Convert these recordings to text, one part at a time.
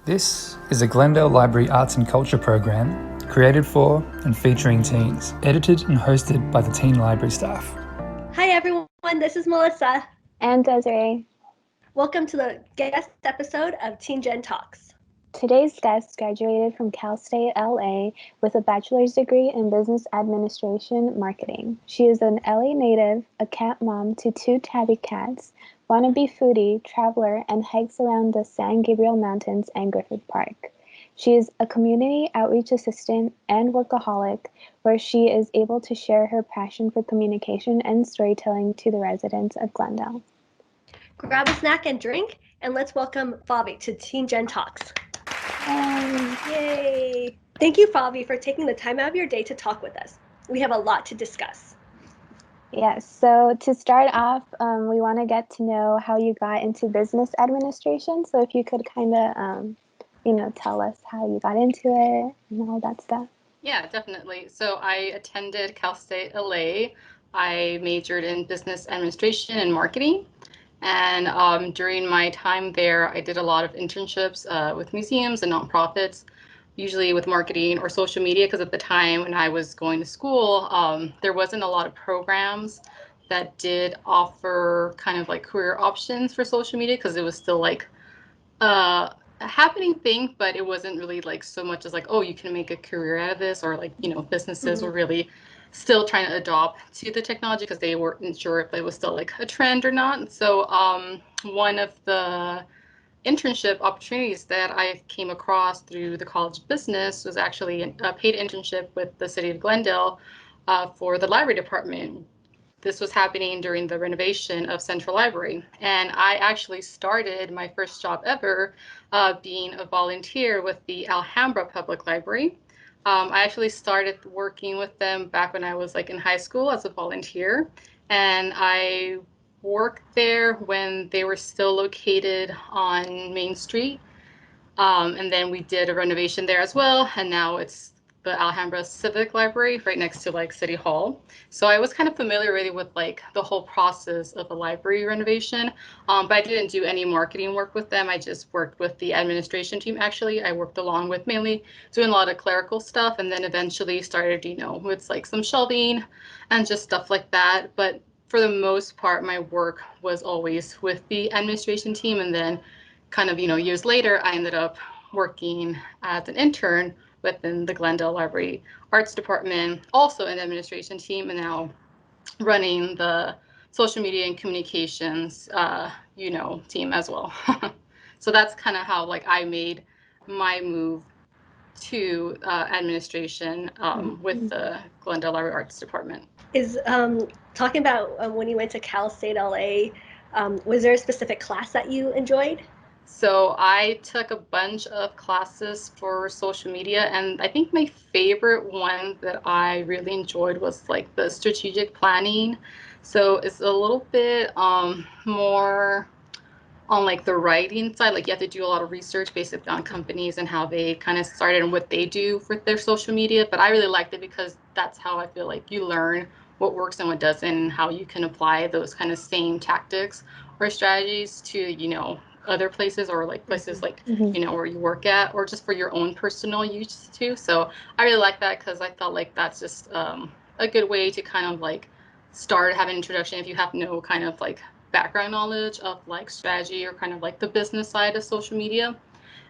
This is a Glendale Library Arts and Culture program created for and featuring teens, edited and hosted by the teen library staff. Hi everyone, this is Melissa and Desiree. Welcome to the guest episode of G.E.N Talks. Today's guest graduated from Cal State LA with a bachelor's degree in business administration marketing. She is an LA native, a cat mom to 2 tabby cats, wannabe foodie, traveler, and hikes around the San Gabriel Mountains and Griffith Park. She is a community outreach assistant and workaholic, where she is able to share her passion for communication and storytelling to the residents of Glendale. Grab a snack and drink, and let's welcome Favi to G.E.N Talks. Yay! Thank you, Favi, for taking the time out of your day to talk with us. We have a lot to discuss. Yes, so to start off, we want to get to know how you got into business administration. So if you could kind of, tell us how you got into it and all that stuff. Yeah, definitely. So I attended Cal State LA. I majored in business administration and marketing. And during my time there, I did a lot of internships with museums and nonprofits, usually with marketing or social media, because at the time when I was going to school, there wasn't a lot of programs that did offer kind of like career options for social media, because it was still like a happening thing, but it wasn't really like so much as like, oh, you can make a career out of this, or like, businesses were really still trying to adopt to the technology because they weren't sure if it was still like a trend or not. So one of the internship opportunities that I came across through the College of Business was actually a paid internship with the city of Glendale for the library department. This was happening during the renovation of Central Library. And I actually started my first job ever being a volunteer with the Alhambra Public Library. I actually started working with them back when I was like in high school as a volunteer. And I worked there when they were still located on Main Street. And then we did a renovation there as well. And now it's the Alhambra Civic Library right next to like City Hall. So I was kind of familiar really with like the whole process of a library renovation, but I didn't do any marketing work with them. I just worked with the administration team. Actually, I worked along with mainly doing a lot of clerical stuff, and then eventually started, with like some shelving and just stuff like that. But for the most part, my work was always with the administration team. And then kind of, years later, I ended up working as an intern within the Glendale Library Arts Department, also in the administration team, and now running the social media and communications, team as well. So that's kind of how like I made my move to administration with the Glendale Library Arts Department. Is talking about when you went to Cal State LA, was there a specific class that you enjoyed? So I took a bunch of classes for social media, and I think my favorite one that I really enjoyed was like the strategic planning. So it's a little bit more on like the writing side. Like you have to do a lot of research basically on companies and how they kind of started and what they do for their social media. But I really liked it because that's how I feel like you learn what works and what doesn't, and how you can apply those kind of same tactics or strategies to, other places, or like places like, where you work at, or just for your own personal use too. So I really like that because I felt like that's just a good way to kind of like start, have an introduction if you have no kind of like background knowledge of like strategy or kind of like the business side of social media.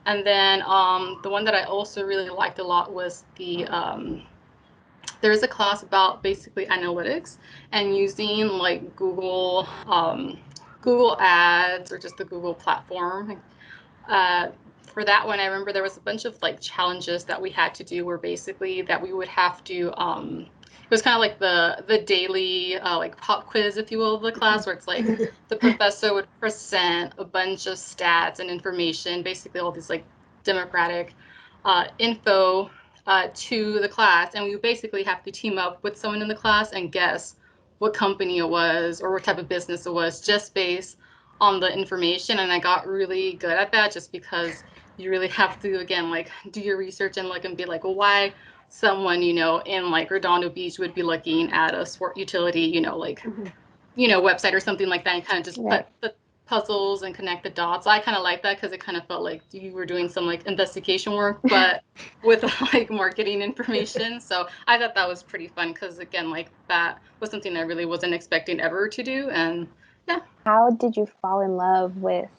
And then the one that I also really liked a lot was there's a class about basically analytics and using like Google Ads, or just the Google platform. For that one, I remember there was a bunch of like challenges that we had to do, where basically that we would have to it was kind of like the daily like pop quiz, if you will, of the class, where it's like the professor would present a bunch of stats and information, basically all these like democratic info to the class, and we would basically have to team up with someone in the class and guess what company it was or what type of business it was, just based on the information. And I got really good at that, just because you really have to, again, like do your research and look and be like, well, why someone, in like Redondo Beach would be looking at a sport utility, website or something like that, and kind of just put puzzles and connect the dots. I kind of like that because it kind of felt like you were doing some like investigation work, but with like marketing information. So I thought that was pretty fun because again, like that was something I really wasn't expecting ever to do. And yeah. How did you fall in love with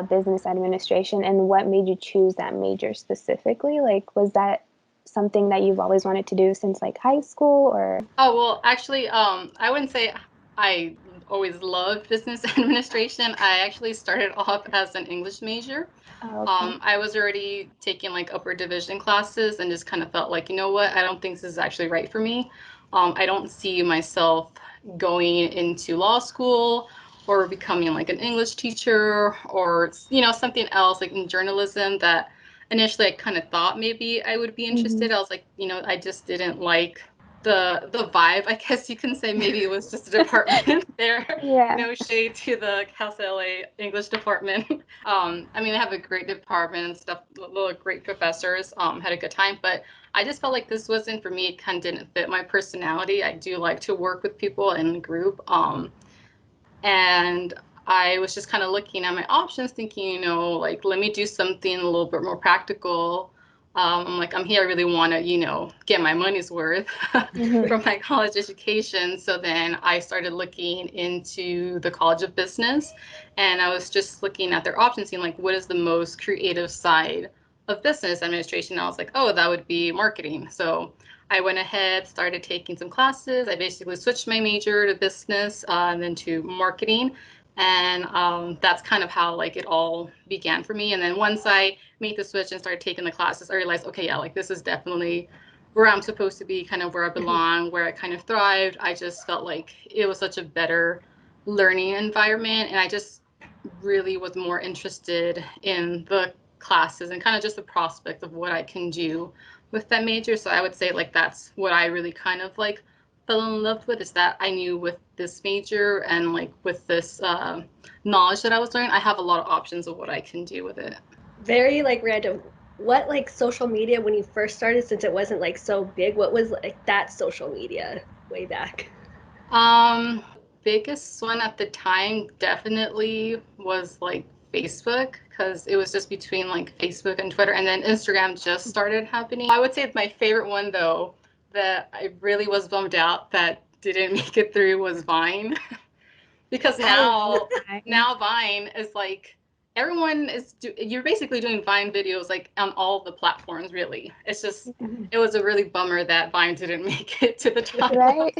business administration, and what made you choose that major specifically? Like, was that something that you've always wanted to do since like high school, or? Oh, well, actually, I wouldn't say I always loved business administration. I actually started off as an English major. Oh, okay. I was already taking like upper division classes and just kind of felt like, you know what, I don't think this is actually right for me. I don't see myself going into law school or becoming like an English teacher or, something else like in journalism that initially I kind of thought maybe I would be interested. I was like, I just didn't like the vibe, I guess you can say. Maybe it was just a department there. Yeah. No shade to the Cal State LA English department. I mean, I have a great department and stuff, little great professors, had a good time, but I just felt like this wasn't for me. It kind of didn't fit my personality. I do like to work with people in a group. And I was just kind of looking at my options, thinking, like, let me do something a little bit more practical. I'm like, I'm here, I really want to, get my money's worth from my college education. So then I started looking into the College of Business, and I was just looking at their options, seeing like, what is the most creative side of business administration? And I was like, oh, that would be marketing. So I went ahead, started taking some classes. I basically switched my major to business and then to marketing. And that's kind of how like it all began for me. And then once I made the switch and started taking the classes, I realized, okay, yeah, like this is definitely where I'm supposed to be, kind of where I belong, where I kind of thrived. I just felt like it was such a better learning environment. And I just really was more interested in the classes and kind of just the prospect of what I can do with that major. So I would say like that's what I really kind of like fell in love with, is that I knew with this major and like with this knowledge that I was learning, I have a lot of options of what I can do with it. Very like random. What like social media when you first started, since it wasn't like so big, what was like that social media way back? Um, Biggest one at the time definitely was like Facebook, because it was just between like Facebook and Twitter, and then Instagram just started happening. I would say my favorite one though, that I really was bummed out that didn't make it through, was Vine. Because Oh, now Vine is like everyone you're basically doing Vine videos like on all the platforms, really. It's just it was a really bummer that Vine didn't make it to the top. right.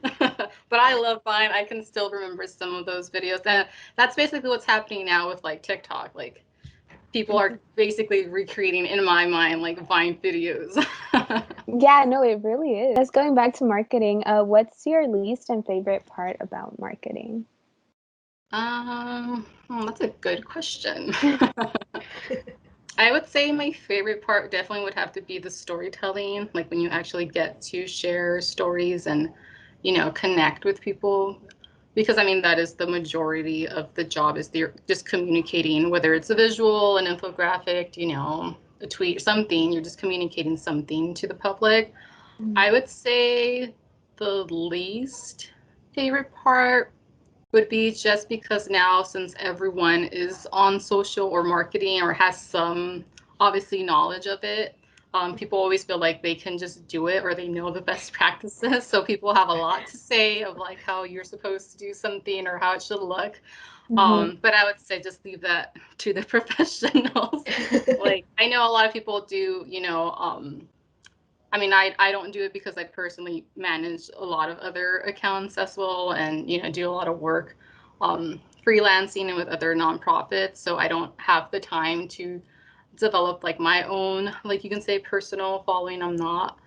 But I love Vine. I can still remember some of those videos. And that's basically what's happening now with like TikTok. Like people are basically recreating, in my mind, like Vine videos. Yeah, no, it really is. Just going back to marketing, what's your least and favorite part about marketing? That's a good question. I would say my favorite part definitely would have to be the storytelling, like when you actually get to share stories and, connect with people. Because I mean, that is the majority of the job, is they're just communicating, whether it's a visual, an infographic, a tweet, something, you're just communicating something to the public. I would say the least favorite part would be just because now, since everyone is on social or marketing or has some obviously knowledge of it, people always feel like they can just do it or they know the best practices. So people have a lot to say of like how you're supposed to do something or how it should look. But I would say just leave that to the professionals. Like I know a lot of people do, I mean, I don't do it because I personally manage a lot of other accounts as well, and do a lot of work freelancing and with other nonprofits. So I don't have the time to develop like my own, like you can say, personal following. I'm not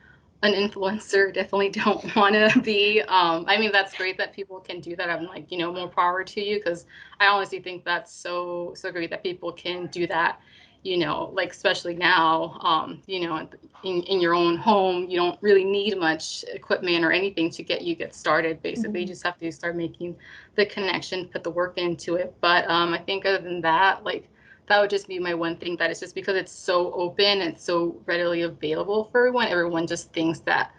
an influencer. Definitely don't want to be. I mean, that's great that people can do that. I'm like, more power to you, because I honestly think that's so great that people can do that. Like especially now, in your own home, you don't really need much equipment or anything to get started. Basically, you just have to start making the connection, put the work into it. But I think other than that, like that would just be my one thing, that it's just because it's so open, it's so readily available for everyone. Everyone just thinks that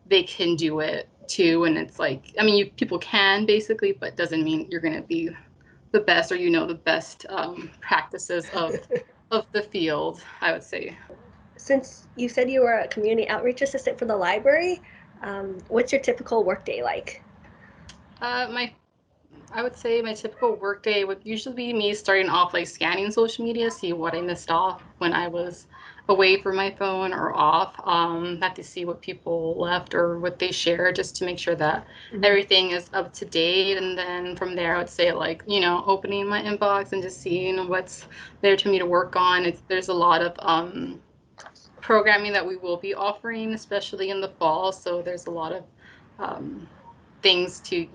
they can do it too, and it's like, I mean, people can basically, but doesn't mean you're going to be the best, or the best practices of the field, I would say. Since you said you were a community outreach assistant for the library, what's your typical workday like? My I would say my typical workday would usually be me starting off like scanning social media, see what I missed off when I was away from my phone or off. Have to see what people left or what they shared just to make sure that everything is up to date. And then from there, I would say like, opening my inbox and just seeing what's there for me to work on. There's a lot of programming that we will be offering, especially in the fall. So there's a lot of um, things to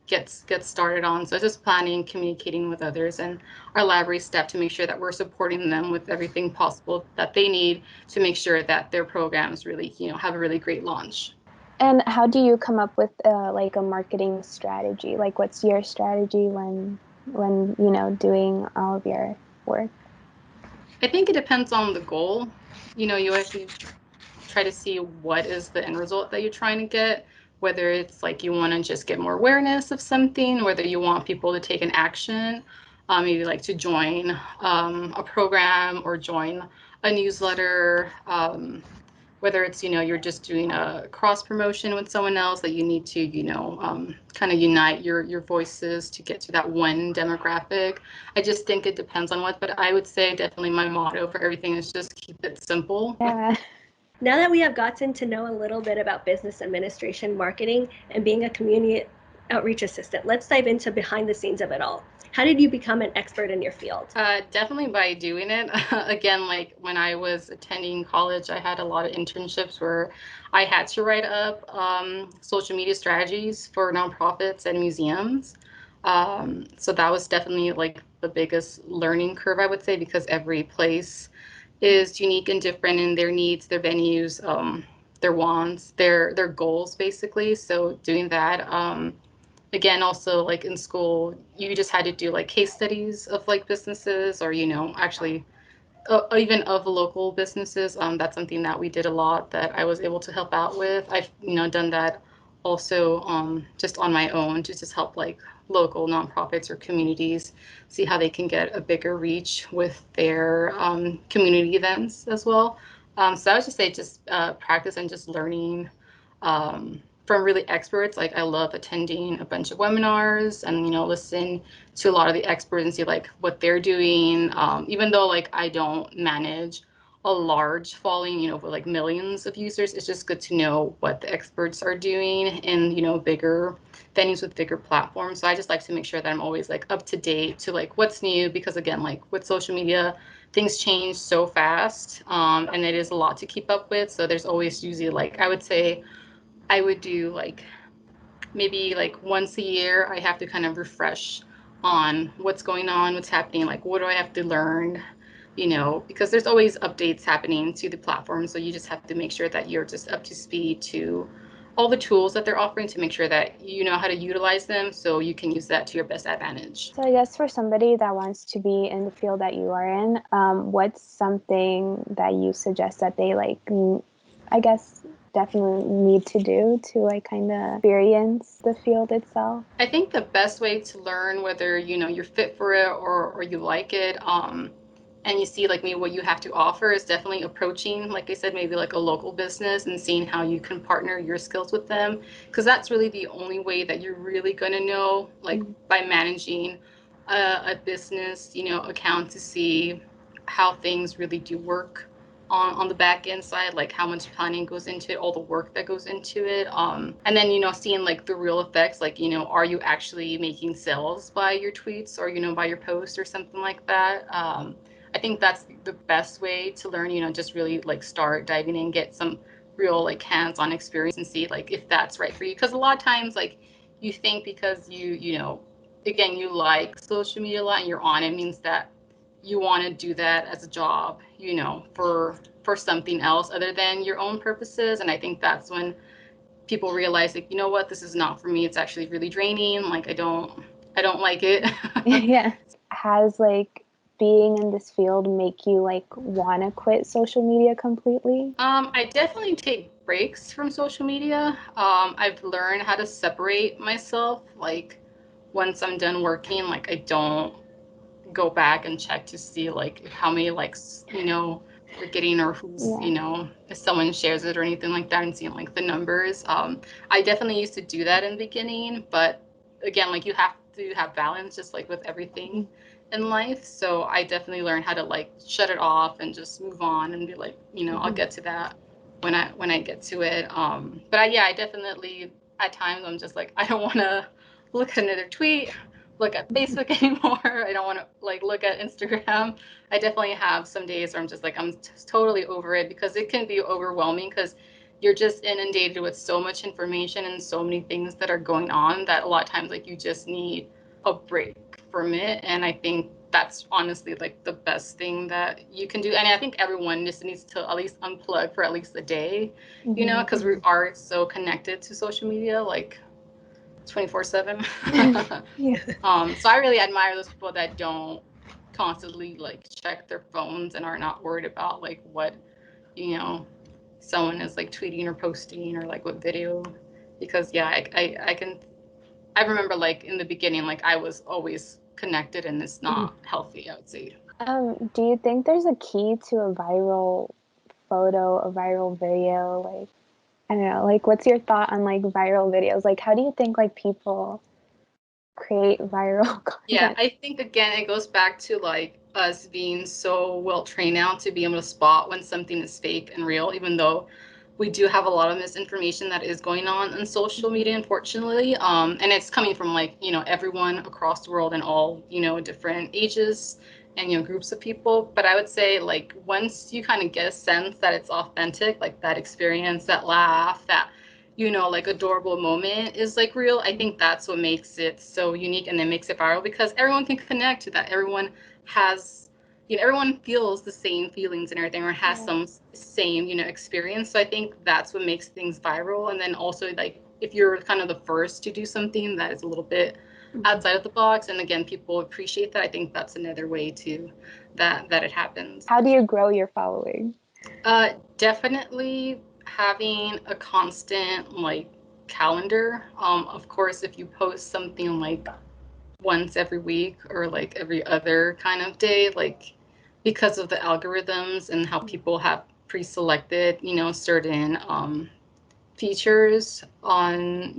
get started on. So just planning, communicating with others and our library staff to make sure that we're supporting them with everything possible that they need to make sure that their programs really have a really great launch. And how do you come up with like a marketing strategy? Like, what's your strategy when doing all of your work? I think it depends on the goal. You actually try to see what is the end result that you're trying to get, whether it's like you want to just get more awareness of something, whether you want people to take an action, maybe like to join a program or join a newsletter, whether it's you're just doing a cross promotion with someone else that you need to kind of unite your voices to get to that one demographic. I just think it depends on what, but I would say definitely my motto for everything is just keep it simple. Yeah. Now that we have gotten to know a little bit about business administration, marketing, and being a community outreach assistant, let's dive into behind the scenes of it all. How did you become an expert in your field? Definitely by doing it. Again, like when I was attending college, I had a lot of internships where I had to write up social media strategies for nonprofits and museums. So that was definitely like the biggest learning curve, I would say, because every place is unique and different in their needs, their venues, their wants, their goals, basically. So doing that. Again, also like in school, you just had to do like case studies of like businesses or, actually even of local businesses. That's something that we did a lot that I was able to help out with. I've, done that also just on my own to just help like local nonprofits or communities see how they can get a bigger reach with their community events as well. So I would just say just practice and just learning from really experts. Like I love attending a bunch of webinars and listen to a lot of the experts and see like what they're doing. Even though like I don't manage a large following, with like millions of users, it's just good to know what the experts are doing in bigger venues with bigger platforms. So I just like to make sure that I'm always like up to date to like what's new, because again, like with social media, things change so fast, and it is a lot to keep up with. So there's always usually like I would say I would do like maybe like once a year, I have to kind of refresh on what's going on, what's happening, like what do I have to learn, because there's always updates happening to the platform. So you just have to make sure that you're just up to speed to all the tools that they're offering to make sure that you know how to utilize them so you can use that to your best advantage. So I guess for somebody that wants to be in the field that you are in, what's something that you suggest that they like, I guess, definitely need to do to like kind of experience the field itself? I think the best way to learn whether you're fit for it or you like it, and you see like maybe what you have to offer, is definitely approaching, like I said, maybe like a local business and seeing how you can partner your skills with them, because that's really the only way that you're really going to know, like by managing a business account, to see how things really do work on the back end side, like how much planning goes into it, all the work that goes into it. And then, seeing like the real effects, like, are you actually making sales by your tweets or, by your post or something like that? I think that's the best way to learn, just really like start diving in, get some real like hands-on experience and see like if that's right for you. Because a lot of times like you think because again, you like social media a lot and you're on it, means that you want to do that as a job, for something else other than your own purposes. And I think that's when people realize like, what, this is not for me. It's actually really draining. Like I don't like it. Yeah. Has like being in this field make you like want to quit social media completely? I definitely take breaks from social media. I've learned how to separate myself, like once I'm done working, like I don't go back and check to see like how many likes, we're getting, or who's, if someone shares it or anything like that, and seeing like the numbers. I definitely used to do that in the beginning, but again, like you have to have balance, just like with everything in life. So I definitely learned how to like shut it off and just move on and be like, I'll get to that when I get to it. But I definitely, at times I'm just like, I don't want to look at another tweet, look at Facebook anymore. I don't want to like look at Instagram. I definitely have some days where I'm just like, I'm totally over it, because it can be overwhelming, because you're just inundated with so much information and so many things that are going on, that a lot of times like you just need a break from it. And I think that's honestly like the best thing that you can do. And I think everyone just needs to at least unplug for at least a day, because we are so connected to social media, like 24/7. Yeah. So I really admire those people that don't constantly like check their phones and are not worried about like what, someone is like tweeting or posting, or like what video. Because I remember like in the beginning, like I was always connected, and it's not healthy, I would say. Do you think there's a key to a viral photo, a viral video? Like, I don't know, like what's your thought on like viral videos? Like, how do you think like people create viral Yeah, content? I think again, it goes back to like us being so well trained now to be able to spot when something is fake and real, even though we do have a lot of misinformation that is going on social media, unfortunately. And it's coming from like, everyone across the world, and all, different ages and, groups of people. But I would say like once you kind of get a sense that it's authentic, like that experience, that laugh, that like adorable moment is like real, I think that's what makes it so unique, and then makes it viral, because everyone can connect to that. Everyone has, everyone feels the same feelings and everything, or has some same, experience. So I think that's what makes things viral. And then also like if you're kind of the first to do something that is a little bit outside of the box, and again, people appreciate that, I think that's another way to that it happens. How do you grow your following? Definitely having a constant like calendar. Of course, if you post something like once every week, or like every other kind of day, like because of the algorithms and how people have pre-selected, certain features on,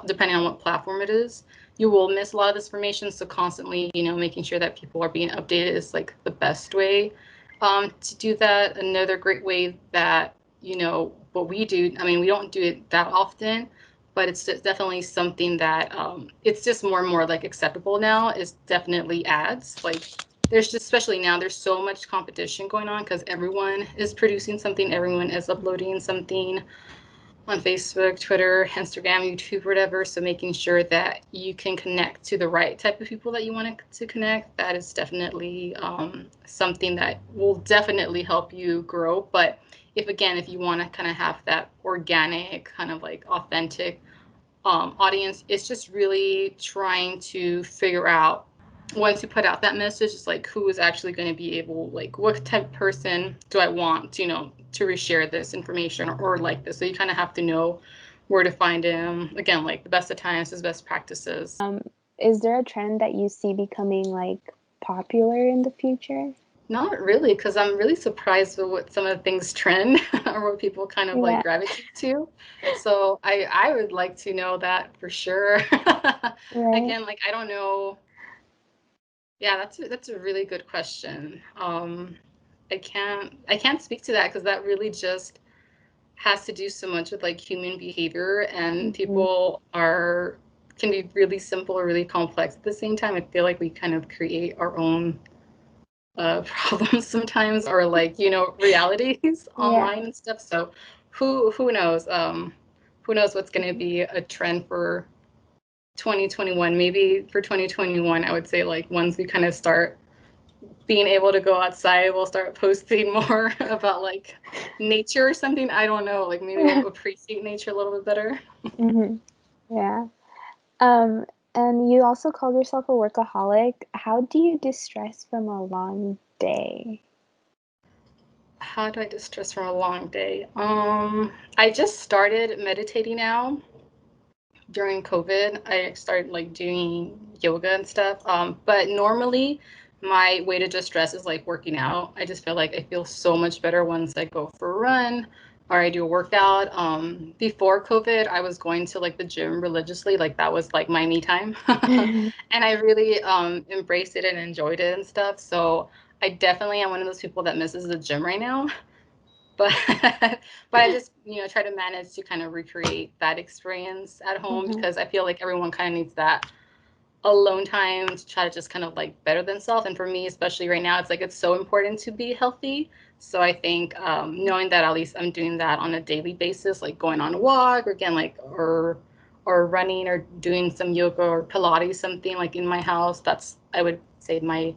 depending on what platform it is, you will miss a lot of this information. So constantly, making sure that people are being updated is like the best way to do that. Another great way that, what we do, I mean, we don't do it that often, but it's definitely something that it's just more and more like acceptable now, is definitely ads. Like there's just, especially now, there's so much competition going on, because everyone is producing something, everyone is uploading something on Facebook, Twitter, Instagram, YouTube, whatever. So making sure that you can connect to the right type of people that you want to connect, that is definitely something that will definitely help you grow. But if you want to kind of have that organic, kind of like authentic audience, it's just really trying to figure out, once you put out that message, it's like who is actually going to be able, like what type of person do I want, to reshare this information, or like this. So you kind of have to know where to find them. Again, like the best of times is best practices. Is there a trend that you see becoming like popular in the future? Not really, because I'm really surprised with what some of the things trend or what people kind of like Yeah. gravitate to. So I would like to know that for sure. Right. Again, like I don't know. Yeah, that's a really good question. I can't speak to that, because that really just has to do so much with like human behavior, and people can be really simple or really complex at the same time. I feel like we kind of create our own problems sometimes, or like realities Yeah. online and stuff. So who knows? Who knows what's going to be a trend for 2021? Maybe for 2021, I would say like once we kind of start being able to go outside, we'll start posting more about like nature or something. I don't know. Like maybe we'll appreciate nature a little bit better. hmm Yeah. Um, and you also called yourself a workaholic. How do you distress from a long day? How do I distress from a long day? I just started meditating now, during COVID, I started like doing yoga and stuff. But normally my way to just stress is like working out. I just feel like I feel so much better once I go for a run or I do a workout. Before COVID, I was going to like the gym religiously. Like that was like my me time. And I really embraced it and enjoyed it and stuff. So I definitely am one of those people that misses the gym right now. But but I just try to manage to kind of recreate that experience at home Mhm. because I feel like everyone kind of needs that alone time to try to just kind of like better themselves. And for me, especially right now, it's like it's so important to be healthy. So I think knowing that at least I'm doing that on a daily basis, like going on a walk or again like or running or doing some yoga or Pilates, something like in my house, that's I would say my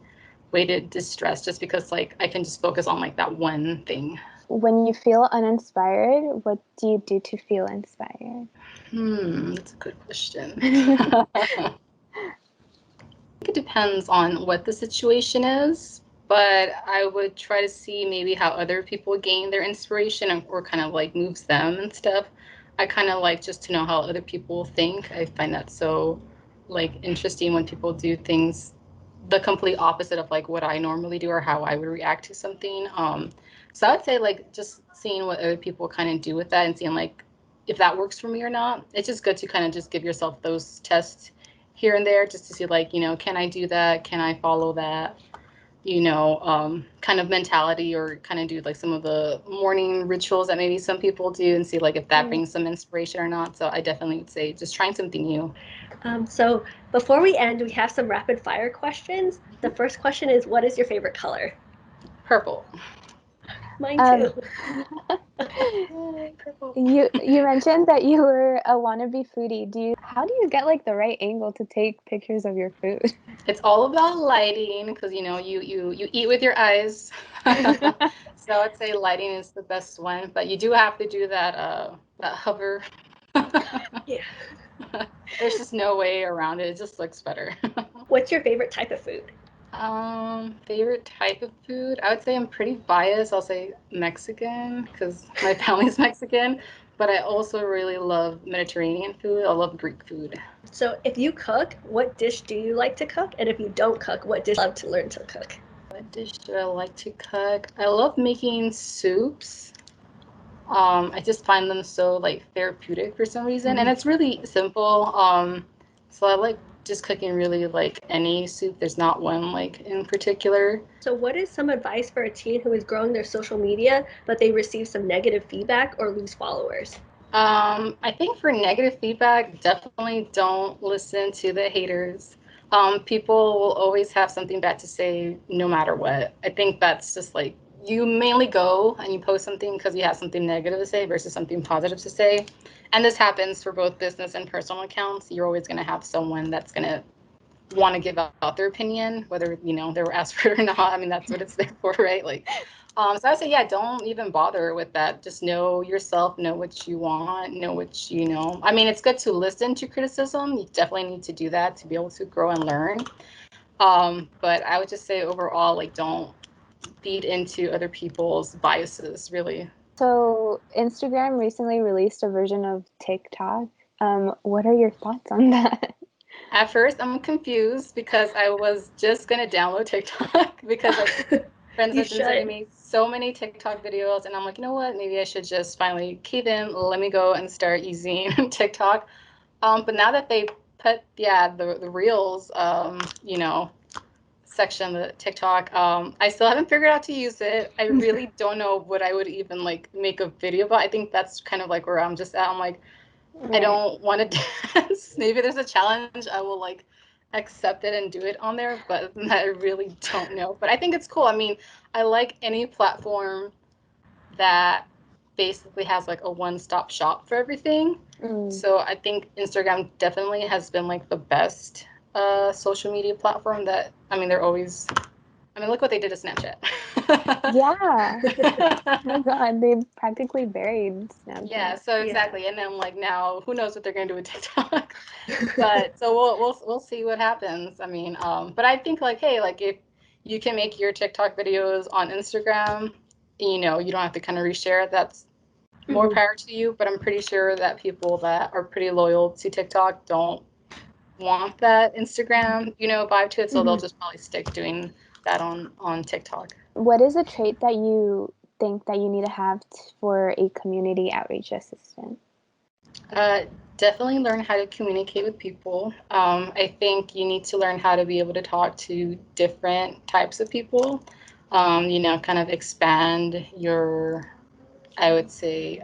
way to distress just because like I can just focus on like that one thing. When you feel uninspired, what do you do to feel inspired? That's a good question. I think it depends on what the situation is, but I would try to see maybe how other people gain their inspiration or kind of like moves them and stuff. I kind of like just to know how other people think. I find that so like interesting when people do things the complete opposite of like what I normally do or how I would react to something. So I would say like just seeing what other people kind of do with that and seeing like if that works for me or not. It's just good to kind of just give yourself those tests here and there just to see like, can I do that? Can I follow that? Kind of mentality or kind of do like some of the morning rituals that maybe some people do and see like if that brings some inspiration or not. So I definitely would say just trying something new. So before we end, we have some rapid fire questions. The first question is, what is your favorite color? Purple. Mine Um, too. Yay, purple. you mentioned that you were a wannabe foodie. How do you get like the right angle to take pictures of your food? It's all about lighting because you eat with your eyes. So I'd say lighting is the best one, but you do have to do that hover. Yeah. There's just no way around it. It just looks better. What's your favorite type of food? Favorite type of food? I would say I'm pretty biased. I'll say Mexican because my family's Mexican, but I also really love Mediterranean food. I love Greek food. So if you cook, what dish do you like to cook? And if you don't cook, what dish do you love to learn to cook? What dish do I like to cook? I love making soups. I just find them so like therapeutic for some reason, and it's really simple. So I like just cooking really like any soup. There's not one like in particular. So what is some advice for a teen who is growing their social media, but they receive some negative feedback or lose followers? I think for negative feedback, definitely don't listen to the haters. People will always have something bad to say no matter what. I think that's just like you mainly go and you post something because you have something negative to say versus something positive to say. And this happens for both business and personal accounts. You're always going to have someone that's going to want to give out their opinion, whether they were asked for it or not. I mean, that's what it's there for, right? Like, so I would say, yeah, don't even bother with that. Just know yourself, know what you want, know what you know. I mean, it's good to listen to criticism. You definitely need to do that to be able to grow and learn. But I would just say overall, like, don't feed into other people's biases, really. So Instagram recently released a version of TikTok. What are your thoughts on that? At first, I'm confused because I was just gonna download TikTok because like friends You have been sending should. me so many TikTok videos, and I'm like, you know what? Maybe I should just finally cave in. Let me go and start using TikTok. But now that they put the reels section of the TikTok, I still haven't figured out to use it. I really don't know what I would even like make a video about. I think that's kind of like where I'm just at. I'm like, I Right. don't want to dance. Maybe there's a challenge. I will like accept it and do it on there, but I really don't know. But I think it's cool. I mean, I like any platform that basically has like a one-stop shop for everything. Mm. So I think Instagram definitely has been like the best social media platform that I mean they're always I mean look what they did to Snapchat. Yeah. Oh my God, they practically buried Yeah, Snapchat. so Yeah. exactly. And then like now who knows what they're gonna do with TikTok. But so we'll see what happens. I mean, but I think like, hey, like if you can make your TikTok videos on Instagram, you don't have to kind of reshare it. That's more power to you. But I'm pretty sure that people that are pretty loyal to TikTok don't want that Instagram, vibe to it. So they'll just probably stick doing that on TikTok. What is a trait that you think that you need to have for a community outreach assistant? Definitely learn how to communicate with people. I think you need to learn how to be able to talk to different types of people, kind of expand your, I would say,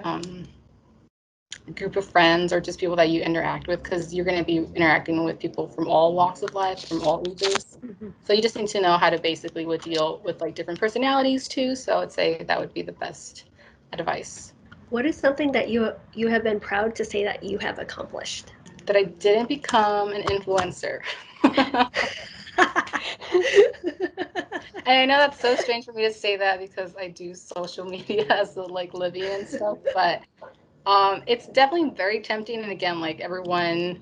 group of friends or just people that you interact with, because you're going to be interacting with people from all walks of life, from all ages. So you just need to know how to basically deal with like different personalities too. So I would say that would be the best advice. What is something that you have been proud to say that you have accomplished? That I didn't become an influencer. And I know that's so strange for me to say that because I do social media as a living and stuff, but it's definitely very tempting. And again, like everyone,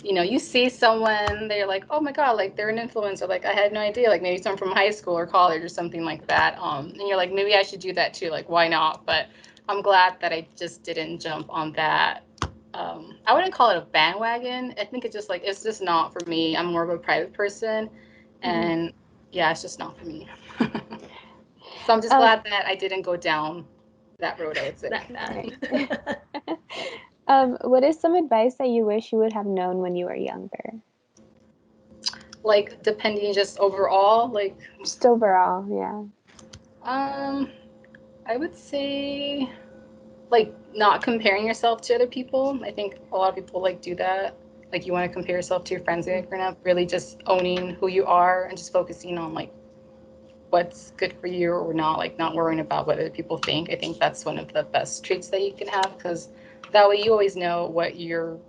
you see someone, they're like, oh my God, like they're an influencer. Like I had no idea, like maybe someone from high school or college or something like that. And you're like, maybe I should do that too. Like, why not? But I'm glad that I just didn't jump on that. I wouldn't call it a bandwagon. I think it's just not for me. I'm more of a private person, and yeah, it's just not for me. So I'm just glad that I didn't go down that road, I would say. What is some advice that you wish you would have known when you were younger? Like depending just overall, just overall, yeah. I would say not comparing yourself to other people. I think a lot of people do that. Like you want to compare yourself to your friends growing up, really just owning who you are and just focusing on what's good for you or not, not worrying about what other people think. I think that's one of the best traits that you can have, because that way you always know what you're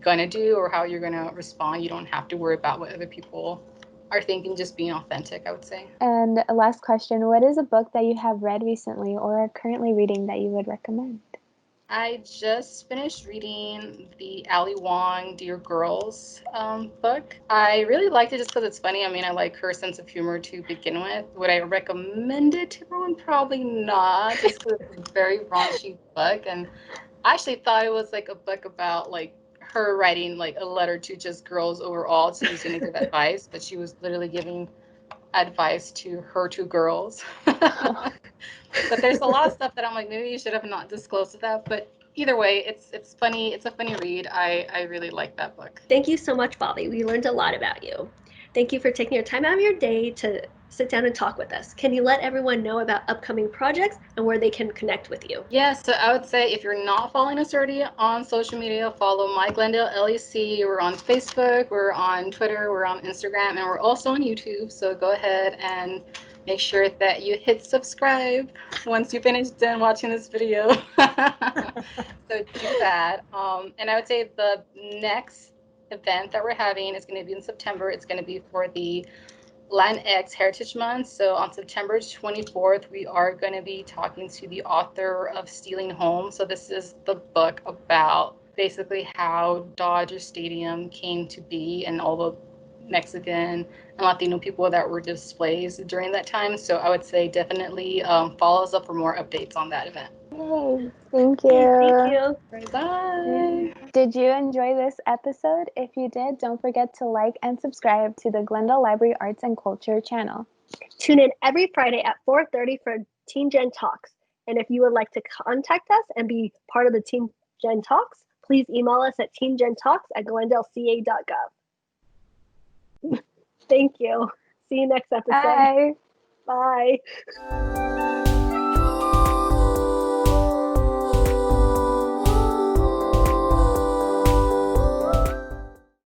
gonna do or how you're gonna respond. You don't have to worry about what other people are thinking, just being authentic, I would say. And a last question, what is a book that you have read recently or are currently reading that you would recommend? I just finished reading the Ali Wong Dear Girls book. I really liked it just because it's funny. I mean, I like her sense of humor to begin with. Would I recommend it to everyone? Probably not, just because it's a very raunchy book. And I actually thought it was a book about her writing a letter to just girls overall. She was going to give advice, but she was literally giving advice to her two girls. But there's a lot of stuff that I'm like, maybe you should have not disclosed that. But either way, it's funny. It's a funny read. I really like that book. Thank you so much, Favi. We learned a lot about you. Thank you for taking your time out of your day to sit down and talk with us. Can you let everyone know about upcoming projects and where they can connect with you? Yeah, so I would say if you're not following us already on social media, follow My Glendale LEC. We're on Facebook, we're on Twitter, we're on Instagram, and we're also on YouTube. So go ahead and make sure that you hit subscribe once you finish done watching this video. So do that. And I would say the next event that we're having is going to be in September. It's going to be for the Latinx Heritage Month. So on September 24th, we are going to be talking to the author of Stealing Home. So this is the book about basically how Dodger Stadium came to be and all the Mexican and Latino people that were displaced during that time. So I would say definitely follow us up for more updates on that event. Yay, thank you. Thank you. Bye. Did you enjoy this episode? If you did, don't forget to like and subscribe to the Glendale Library Arts and Culture channel. Tune in every Friday at 4:30 for Teen Gen Talks. And if you would like to contact us and be part of the Teen Gen Talks, please email us at teengentalks@glendaleca.gov. Thank you. See you next episode. Bye. Bye.